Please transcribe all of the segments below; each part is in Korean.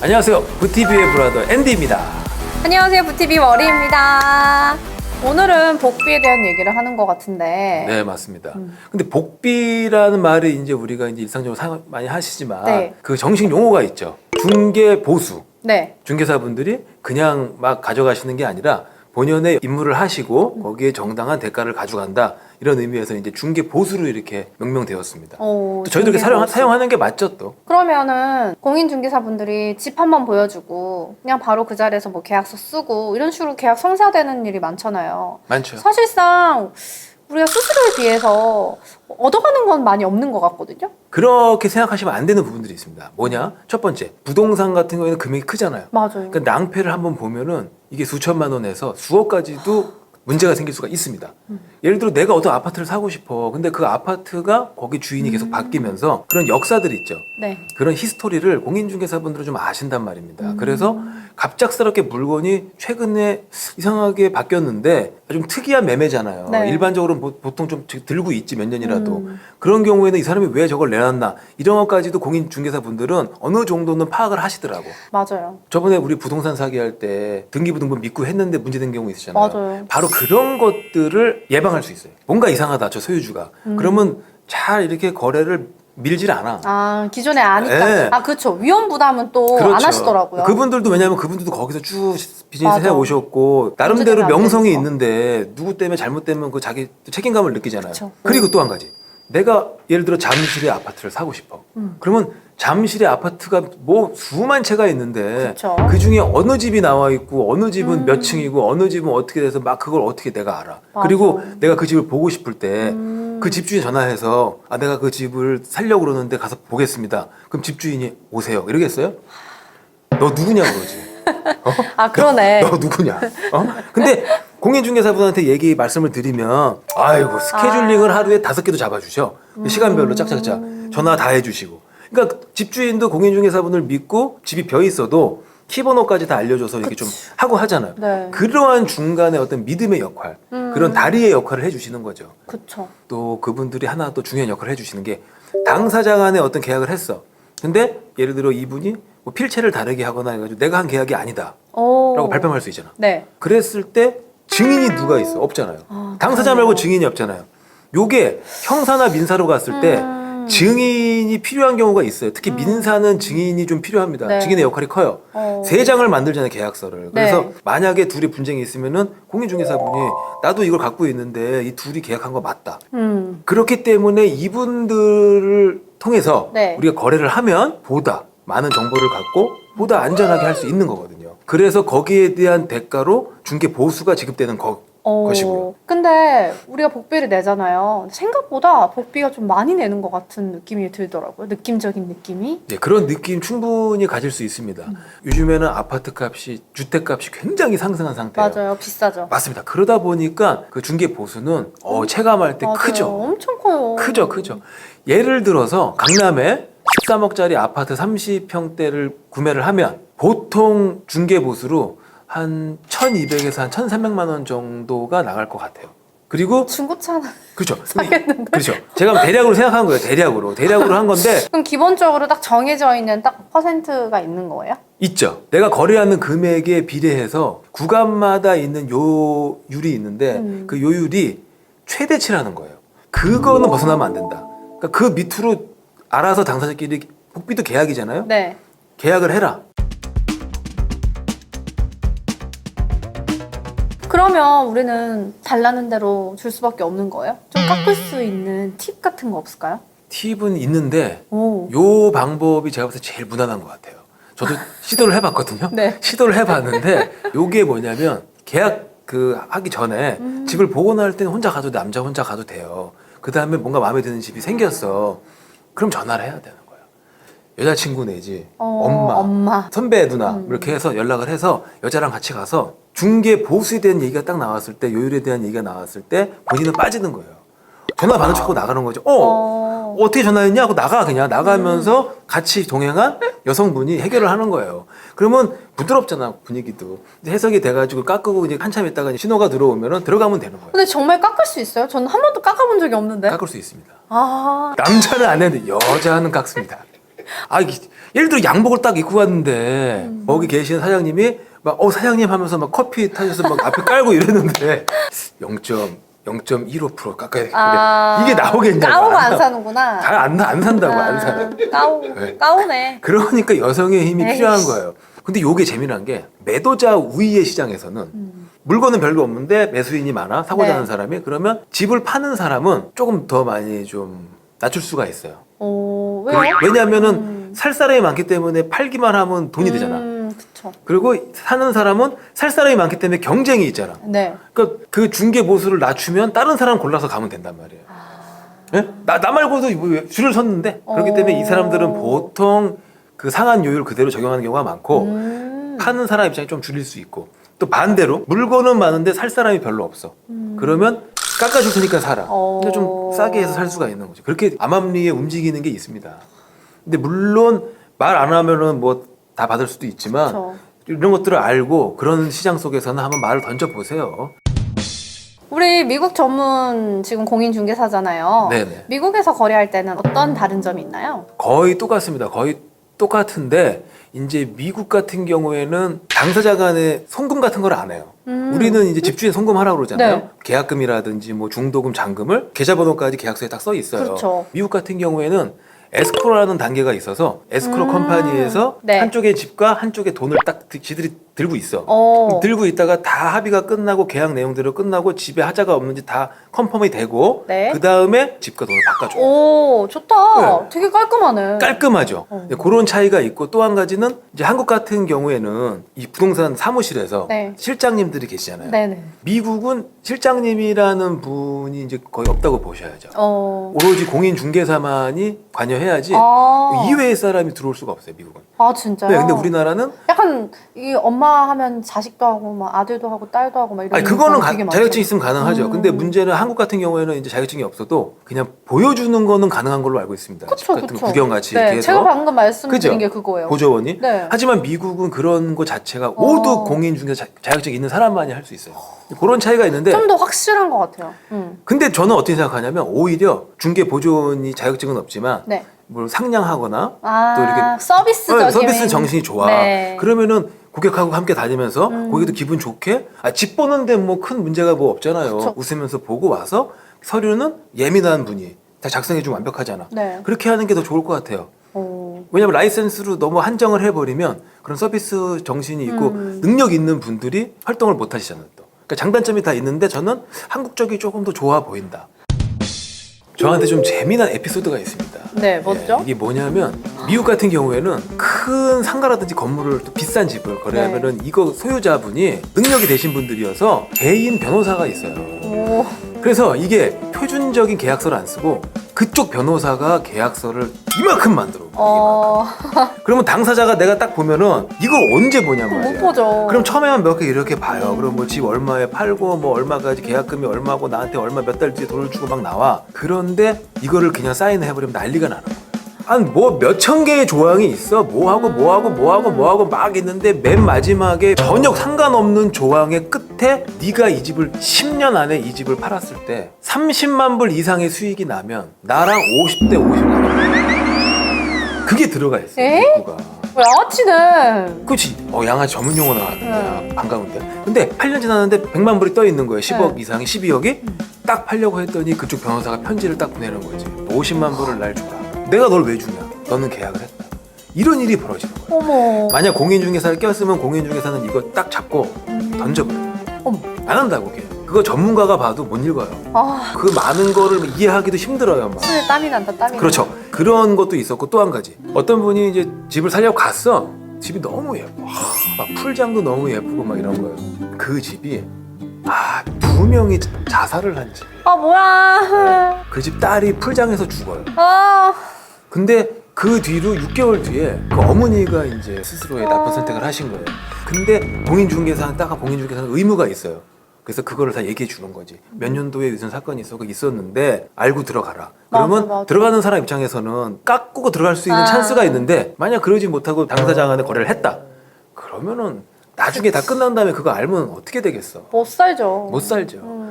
안녕하세요. 부티비의 브라더 앤디입니다. 안녕하세요. 부티비 머리입니다. 오늘은 복비에 대한 얘기를 하는 것 같은데. 네, 맞습니다. 근데 복비라는 말이 이제 우리가 이제 일상적으로 사용 많이 하시지만 네. 그 정식 용어가 있죠. 중개 보수. 네. 중개사분들이 그냥 막 가져가시는 게 아니라 본연의 임무를 하시고 거기에 정당한 대가를 가져간다. 이런 의미에서 이제 중개 보수로 이렇게 명명되었습니다. 또 저희도 이렇게 사용하는 게 맞죠, 또. 그러면은 공인중개사분들이 집 한번 보여주고 그냥 바로 그 자리에서 뭐 계약서 쓰고 이런 식으로 계약 성사되는 일이 많잖아요. 많죠. 사실상 우리가 수수료에 비해서 얻어가는 건 많이 없는 것 같거든요. 그렇게 생각하시면 안 되는 부분들이 있습니다. 뭐냐? 첫 번째, 부동산 같은 경우에는 금액이 크잖아요. 맞아요. 그러니까 낭패를 한번 보면은 이게 수천만 원에서 수억까지도 문제가 생길 수가 있습니다. 예를 들어 내가 어떤 아파트를 사고 싶어. 근데 그 아파트가 거기 주인이 계속 바뀌면서 그런 역사들이 있죠. 네. 그런 히스토리를 공인중개사분들은 좀 아신단 말입니다. 그래서 갑작스럽게 물건이 최근에 이상하게 바뀌었는데 좀 특이한 매매잖아요. 네. 일반적으로 보통 좀 들고 있지 몇 년이라도. 그런 경우에는 이 사람이 왜 저걸 내놨나 이런 것까지도 공인중개사분들은 어느 정도는 파악을 하시더라고. 맞아요. 저번에 우리 부동산 사기할 때 등기부등본 믿고 했는데 문제된 경우 있으잖아요. 맞아요. 바로 그런 것들을 예방할 수 있어요. 뭔가 이상하다, 저 소유주가. 그러면 잘 이렇게 거래를 밀질 않아. 아, 기존에 아니까. 네. 아, 그렇죠. 위험 부담은 또 안 그렇죠. 하시더라고요. 그분들도 왜냐하면 그분들도 거기서 쭉 비즈니스 맞아. 해 오셨고 나름대로 문제되면 안 명성이 되니까. 있는데 누구 때문에 잘못되면 그 자기 책임감을 느끼잖아요. 그쵸. 그리고 또 한 가지. 내가 예를 들어 잠실의 아파트를 사고 싶어. 그러면 잠실의 아파트가 뭐 수만 채가 있는데 그쵸. 그 중에 어느 집이 나와 있고 어느 집은 몇 층이고 어느 집은 어떻게 돼서 막 그걸 어떻게 내가 알아. 맞아. 그리고 내가 그 집을 보고 싶을 때 그 집주인 전화해서 아 내가 그 집을 살려고 그러는데 가서 보겠습니다. 그럼 집주인이 오세요. 이러겠어요? 너 누구냐 그러지. 아, 그러네. 너 누구냐? 근데 공인중개사분한테 얘기 말씀을 드리면 아이고 스케줄링을 하루에 5개도 잡아주셔. 시간별로 짝짝짝 전화 다 해주시고. 그러니까 집주인도 공인중개사분을 믿고 집이 벼 있어도 키번호까지 다 알려줘서 이렇게 좀 하고 하잖아요. 네. 그러한 중간에 어떤 믿음의 역할, 그런 다리의 역할을 해주시는 거죠. 그쵸. 또 그분들이 하나 또 중요한 역할을 해주시는 게 당사자 간에 어떤 계약을 했어. 근데 예를 들어 이분이 뭐 필체를 다르게 하거나 해가지고 내가 한 계약이 아니다 라고 발뺌할 수 있잖아. 네. 그랬을 때 증인이 누가 있어? 없잖아요. 당사자 말고 증인이 없잖아요. 요게 형사나 민사로 갔을 때 증인이 필요한 경우가 있어요. 특히 민사는 증인이 좀 필요합니다. 네. 증인의 역할이 커요. 3장을 만들잖아요, 계약서를. 그래서 네. 만약에 둘이 분쟁이 있으면은 공인중개사분이 나도 이걸 갖고 있는데 이 둘이 계약한 거 맞다. 그렇기 때문에 이분들을 통해서 네. 우리가 거래를 하면 보다 많은 정보를 갖고 보다 안전하게 할 수 있는 거거든요. 그래서 거기에 대한 대가로 중개 보수가 지급되는 것이고요. 근데 우리가 복비를 내잖아요. 생각보다 복비가 좀 많이 내는 것 같은 느낌이 들더라고요. 느낌적인 느낌이. 네, 그런 느낌 충분히 가질 수 있습니다. 요즘에는 아파트 값이, 주택 값이 굉장히 상승한 상태예요. 맞아요. 비싸죠. 맞습니다. 그러다 보니까 그 중개 보수는 체감할 때 맞아요. 크죠. 엄청 커요. 크죠. 예를 들어서 강남에 13억짜리 아파트 30평대를 구매를 하면 보통 중개 보수로 한 1,200에서 한 1,300만 원 정도가 나갈 것 같아요. 그리고 중고차는 그렇죠. 그렇죠. 제가 대략으로 생각한 거예요. 대략으로 한 건데 그럼 기본적으로 딱 정해져 있는 딱 퍼센트가 있는 거예요? 있죠. 내가 거래하는 금액에 비례해서 구간마다 있는 요율이 있는데 그 요율이 최대치라는 거예요. 그거는 벗어나면 안 된다. 그러니까 그 밑으로 알아서 당사자끼리 복비도 계약이잖아요. 네. 계약을 해라. 그러면 우리는 달라는 대로 줄 수밖에 없는 거예요? 좀 깎을 수 있는 팁 같은 거 없을까요? 팁은 있는데 오. 요 방법이 제가 봤을 때 제일 무난한 것 같아요. 저도 시도를 해봤거든요. 네. 시도를 해봤는데 요게 뭐냐면 계약 하기 전에 집을 보고 나올 때는 남자 혼자 가도 돼요. 그 다음에 뭔가 마음에 드는 집이 생겼어. 그럼 전화를 해야 되는 거예요. 여자친구 내지 엄마, 선배 누나 이렇게 해서 연락을 해서 여자랑 같이 가서 중개 보수에 대한 얘기가 딱 나왔을 때 요율에 대한 얘기가 나왔을 때 본인은 빠지는 거예요. 전화 받는 척하고 나가는 거죠. 어떻게 전화했냐 하고 그냥 나가면서 같이 동행한 여성분이 해결을 하는 거예요. 그러면 부드럽잖아 분위기도. 이제 해석이 돼가지고 깎고 이제 한참 있다가 신호가 들어오면은 들어가면 되는 거예요. 근데 정말 깎을 수 있어요? 저는 한 번도 깎아본 적이 없는데. 깎을 수 있습니다. 아, 남자는 안 했는데 여자는 깎습니다. 예를 들어 양복을 딱 입고 갔는데 거기 계시는 사장님이 막 사장님 하면서 막 커피 타셔서 막 앞에 깔고 이랬는데 0.15% 깎아야 되겠는데 이게 나오겠냐고. 까오고 안 사는구나. 안 산다고 안 사. 네. 까오네. 그러니까 여성의 힘이 에이씨. 필요한 거예요. 근데 요게 재미난 게 매도자 우위의 시장에서는 물건은 별로 없는데 매수인이 많아 사고자 네. 하는 사람이 그러면 집을 파는 사람은 조금 더 많이 좀 낮출 수가 있어요. 왜요? 왜냐하면은 살 사람이 많기 때문에 팔기만 하면 돈이 되잖아. 그쵸. 그리고 사는 사람은 살 사람이 많기 때문에 경쟁이 있잖아. 네. 그러니까 그 중개 보수를 낮추면 다른 사람 골라서 가면 된단 말이에요. 예? 나 말고도 뭐 줄을 섰는데 그렇기 때문에 이 사람들은 보통 그 상한 요율 그대로 적용하는 경우가 많고 파는 사람 입장이 좀 줄일 수 있고 또 반대로 물건은 많은데 살 사람이 별로 없어. 그러면 깎아줄 테니까 사라. 근데 좀 싸게 해서 살 수가 있는 거죠. 그렇게 암암리에 움직이는 게 있습니다. 근데 물론 말 안 하면은 뭐 다 받을 수도 있지만 그쵸. 이런 것들을 알고 그런 시장 속에서는 한번 말을 던져보세요. 우리 미국 전문 지금 공인중개사잖아요. 네네. 미국에서 거래할 때는 어떤 다른 점이 있나요? 거의 똑같습니다. 거의 똑같은데 이제 미국 같은 경우에는 당사자 간에 송금 같은 걸 안 해요. 우리는 이제 집주인 송금하라고 그러잖아요. 네. 계약금이라든지 뭐 중도금, 잔금을 계좌번호까지 계약서에 딱 써 있어요. 그렇죠. 미국 같은 경우에는 에스크로라는 단계가 있어서 에스크로 컴퍼니에서 네. 한쪽에 집과 한쪽에 돈을 딱 지들이 들고 있어. 어. 들고 있다가 다 합의가 끝나고 계약 내용대로 끝나고 집에 하자가 없는지 다 컨펌이 되고 네. 그 다음에 집과 돈을 바꿔줘. 오, 좋다. 네. 되게 깔끔하네. 깔끔하죠. 그런 차이가 있고 또 한 가지는 이제 한국 같은 경우에는 이 부동산 사무실에서 네. 실장님들이 계시잖아요. 네네. 미국은 실장님이라는 분이 이제 거의 없다고 보셔야죠. 오로지 공인중개사만이 관여해야지 이외의 사람이 들어올 수가 없어요. 미국은. 진짜요? 네, 근데 우리나라는 약간 이 엄마 하면 자식도 하고 막 아들도 하고 딸도 하고 막 이런. 아니 그거는 경우가 되게 많죠. 자격증 있으면 가능하죠. 근데 문제는 한국 같은 경우에는 이제 자격증이 없어도 그냥 보여주는 거는 가능한 걸로 알고 있습니다. 집 그쵸, 같은 그쵸. 거 구경 같이 네, 이렇게 해서. 제가 방금 말씀드린 그죠? 게 그거예요. 보조원이. 네. 하지만 미국은 그런 거 자체가 모두 공인중개사 자격증 있는 사람만이 할 수 있어요. 그런 차이가 있는데 좀 더 확실한 것 같아요. 근데 저는 어떻게 생각하냐면 오히려 중개 보조원이 자격증은 없지만 네. 뭘 상냥하거나 또 이렇게 서비스적인. 서비스 정신이 좋아. 네. 그러면은 고객하고 함께 다니면서 고객도 기분 좋게 집 보는데 뭐 큰 문제가 뭐 없잖아요. 그쵸. 웃으면서 보고 와서 서류는 예민한 분이 다 작성해주면 완벽하잖아. 네. 그렇게 하는 게 더 좋을 것 같아요. 오. 왜냐하면 라이센스로 너무 한정을 해버리면 그런 서비스 정신이 있고 능력 있는 분들이 활동을 못 하시잖아요. 또. 그러니까 장단점이 다 있는데 저는 한국 쪽이 조금 더 좋아 보인다. 저한테 좀 재미난 에피소드가 있습니다. 네, 뭐죠? 이게 뭐냐면 미국 같은 경우에는 큰 상가라든지 건물을 또 비싼 집을 거래하면은 이거 소유자분이 능력이 되신 분들이어서 개인 변호사가 있어요. 오. 그래서 이게 표준적인 계약서를 안 쓰고 그쪽 변호사가 계약서를 이만큼 만들어. 그러면 당사자가 내가 딱 보면은 이걸 언제 보냔 말이야. 못 보죠. 그럼 처음에만 몇 개 이렇게 봐요. 그럼 뭐 집 얼마에 팔고 뭐 얼마까지 계약금이 얼마고 나한테 얼마 몇 달 뒤에 돈을 주고 막 나와. 그런데 이거를 그냥 사인을 해버리면 난리가 나는 거야. 한 뭐 몇천 개의 조항이 있어. 뭐하고 막 있는데 맨 마지막에 전혀 상관없는 조항의 끝에 네가 이 집을 10년 안에 이 집을 팔았을 때 30만 불 이상의 수익이 나면 나랑 50대 50 나눠. 그게 들어가 있어. 문구가. 양아치는. 그렇지. 양아치 전문 용어 나왔는데 반가운데. 근데 8년 지났는데 100만 불이 떠 있는 거예요. 10억 이상이 12억이. 딱 팔려고 했더니 그쪽 변호사가 편지를 딱 보내는 거지. 50만 불을 날 주라. 내가 널 왜 주냐? 너는 계약을 했다. 이런 일이 벌어지는 거예요. 어머. 만약 공인중개사를 꼈으면 공인중개사는 이거 딱 잡고 던져버려. 어머. 안 한다고 걔. 그거 전문가가 봐도 못 읽어요. 그 많은 거를 이해하기도 힘들어요. 막. 손에 땀이 난다, 땀이. 그렇죠. 그런 것도 있었고 또 한 가지. 어떤 분이 이제 집을 살려고 갔어. 집이 너무 예뻐. 막 풀장도 너무 예쁘고 막 이런 거예요. 그 집이 2명이 자살을 한 집. 뭐야. 그 집 딸이 풀장에서 죽어요. 아. 근데 그 뒤로 6개월 뒤에 그 어머니가 이제 스스로의 나쁜 선택을 하신 거예요. 근데 공인중개사는 의무가 있어요. 그래서 그거를 다 얘기해 주는 거지. 몇 년도에 무슨 사건이 있었는데 알고 들어가라. 그러면 맞아. 들어가는 사람 입장에서는 깎고 들어갈 수 있는 찬스가 있는데 만약 그러지 못하고 당사자 간에 거래를 했다. 그러면은 나중에 다 끝난 다음에 그거 알면 어떻게 되겠어? 못 살죠. 못 살죠.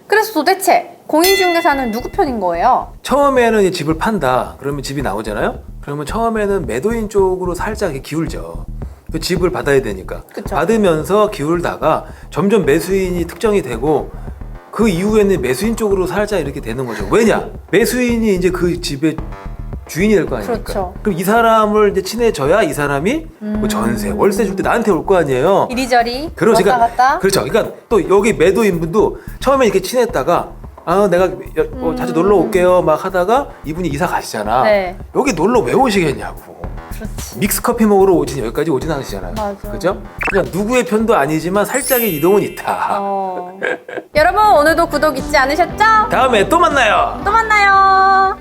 그래서 도대체 공인중개사는 누구 편인 거예요? 처음에는 이 집을 판다. 그러면 집이 나오잖아요. 그러면 처음에는 매도인 쪽으로 살짝 이렇게 기울죠. 그 집을 받아야 되니까. 그쵸. 받으면서 기울다가 점점 매수인이 특정이 되고 그 이후에는 매수인 쪽으로 살짝 이렇게 되는 거죠. 왜냐? 매수인이 이제 그 집의 주인이 될 거 아닙니까? 그렇죠. 그럼 이 사람을 이제 친해져야 이 사람이 뭐 전세, 월세 줄 때 나한테 올 거 아니에요. 이리저리 그렇죠. 왔다 갔다. 그렇죠. 그러니까 또 여기 매도인분도 처음에 이렇게 친했다가 아 내가 자주 놀러 올게요 막 하다가 이분이 이사 가시잖아. 네. 여기 놀러 왜 오시겠냐고. 그렇지. 믹스 커피 먹으러 오진 여기까지 오진 않으시잖아요. 맞아. 그죠? 그냥 누구의 편도 아니지만 살짝의 이동은 있다. 여러분 오늘도 구독 잊지 않으셨죠? 다음에 또 만나요. 또 만나요.